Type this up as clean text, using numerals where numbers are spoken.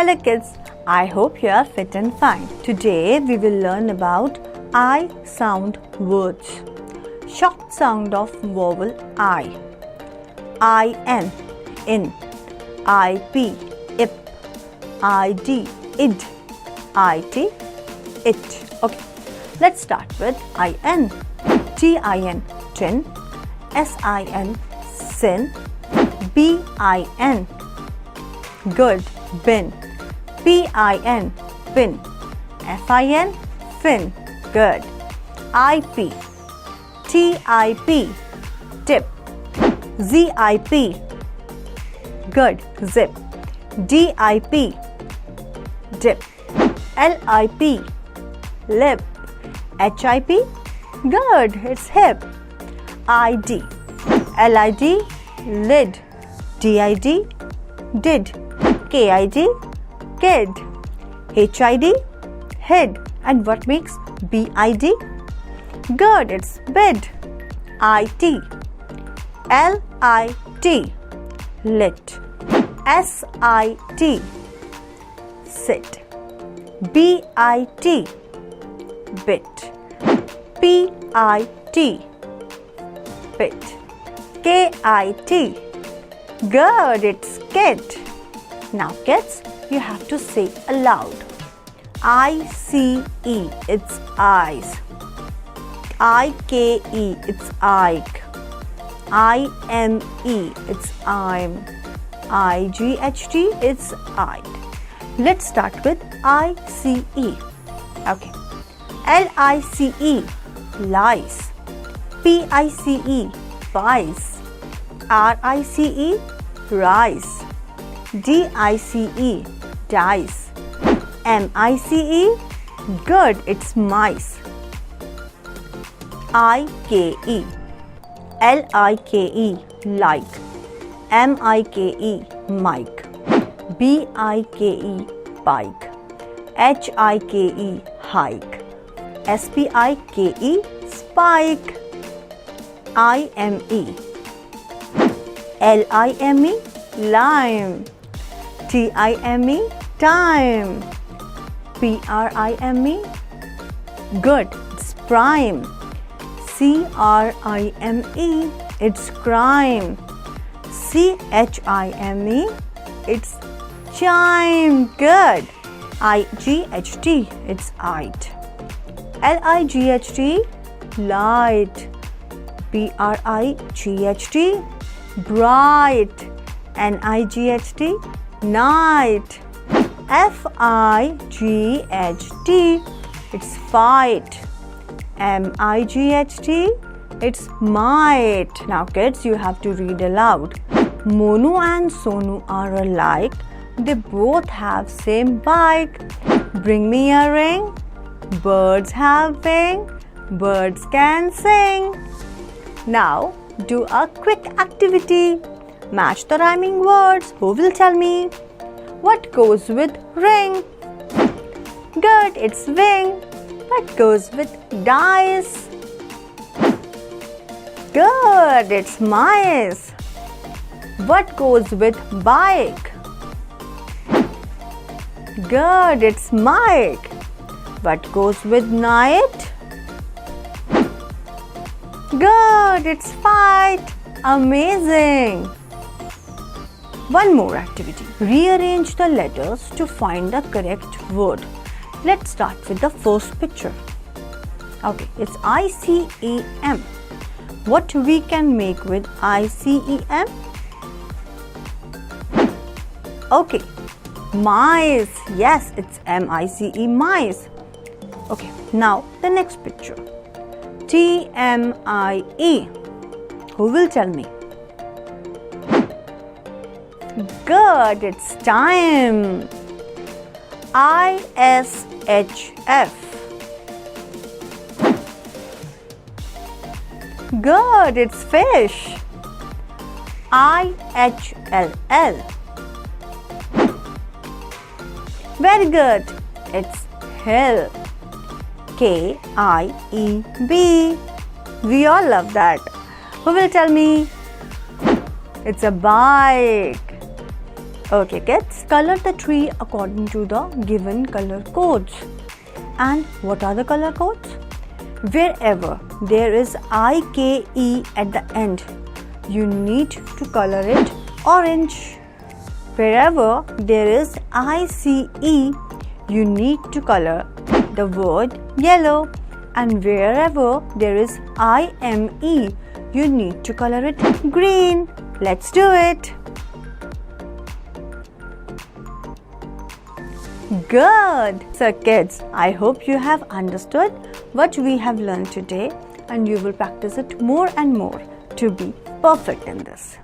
Hello kids, I hope you are fit and fine. Today we will learn about I sound words. Short sound of vowel I. In, in. IP, ip. ID, id. It, it. Okay, let's start with in. Tin, tin. Sin, sin. Bin, good, bin. Pin, pin. Fin, fin, good. IP, tip, tip. Zip, good, zip. Dip, dip. Lip, lip. Hip, good, it's hip. ID, lid, lid. Did, did. Kid, kid. Hid, hid. And what makes bid? Good, it's bid. It, lit, lit. Sit, sit. Bit, bit. Pit, bit. Kit, good, it's kit. Now kids, you have to say aloud. ICE, it's eyes. IKE, it's Ike. IME, it's I'm. IGHT, it's I'd. Let's start with ICE. Okay. LICE, lice. PICE, pies. RICE, rice. DICE, dice. MICE, good, it's mice. IKE, LIKE, like. MIKE, mic. BIKE, bike. HIKE, hike. SPIKE, spike. IME, LIME, lime. TIME, time. PRIME, good, it's prime. CRIME, it's crime. CHIME, it's chime, good. IGHT, it's it. LIGHT, light. BRIGHT, bright. NIGHT, night. FIGHT, it's fight. MIGHT, it's might. Now kids, you have to read aloud. Monu and Sonu are alike. They both have same bike. Bring me a ring. Birds have wing. Birds can sing. Now do a quick activity. Match the rhyming words. Who will tell me? What goes with ring? Good, it's wing. What goes with dice? Good, it's mice. What goes with bike? Good, it's Mike. What goes with night? Good, it's fight. Amazing. One more activity. Rearrange the letters to find the correct word. Let's start with the first picture. Okay, it's ICEM. What we can make with ICEM? Okay, mice. Yes, it's MICE, mice. Okay, now the next picture. TMIE. Who will tell me? Good, it's time. ISHF. Good, it's fish. IHLL. Very good, it's hill. KIEB. We all love that. Who will tell me? It's a bike. Okay kids, color the tree according to the given color codes. And what are the color codes? Wherever there is IKE at the end, you need to color it orange. Wherever there is ICE, you need to color the word yellow. And wherever there is IME, you need to color it green. Let's do it. Good! So kids, I hope you have understood what we have learned today and you will practice it more and more to be perfect in this.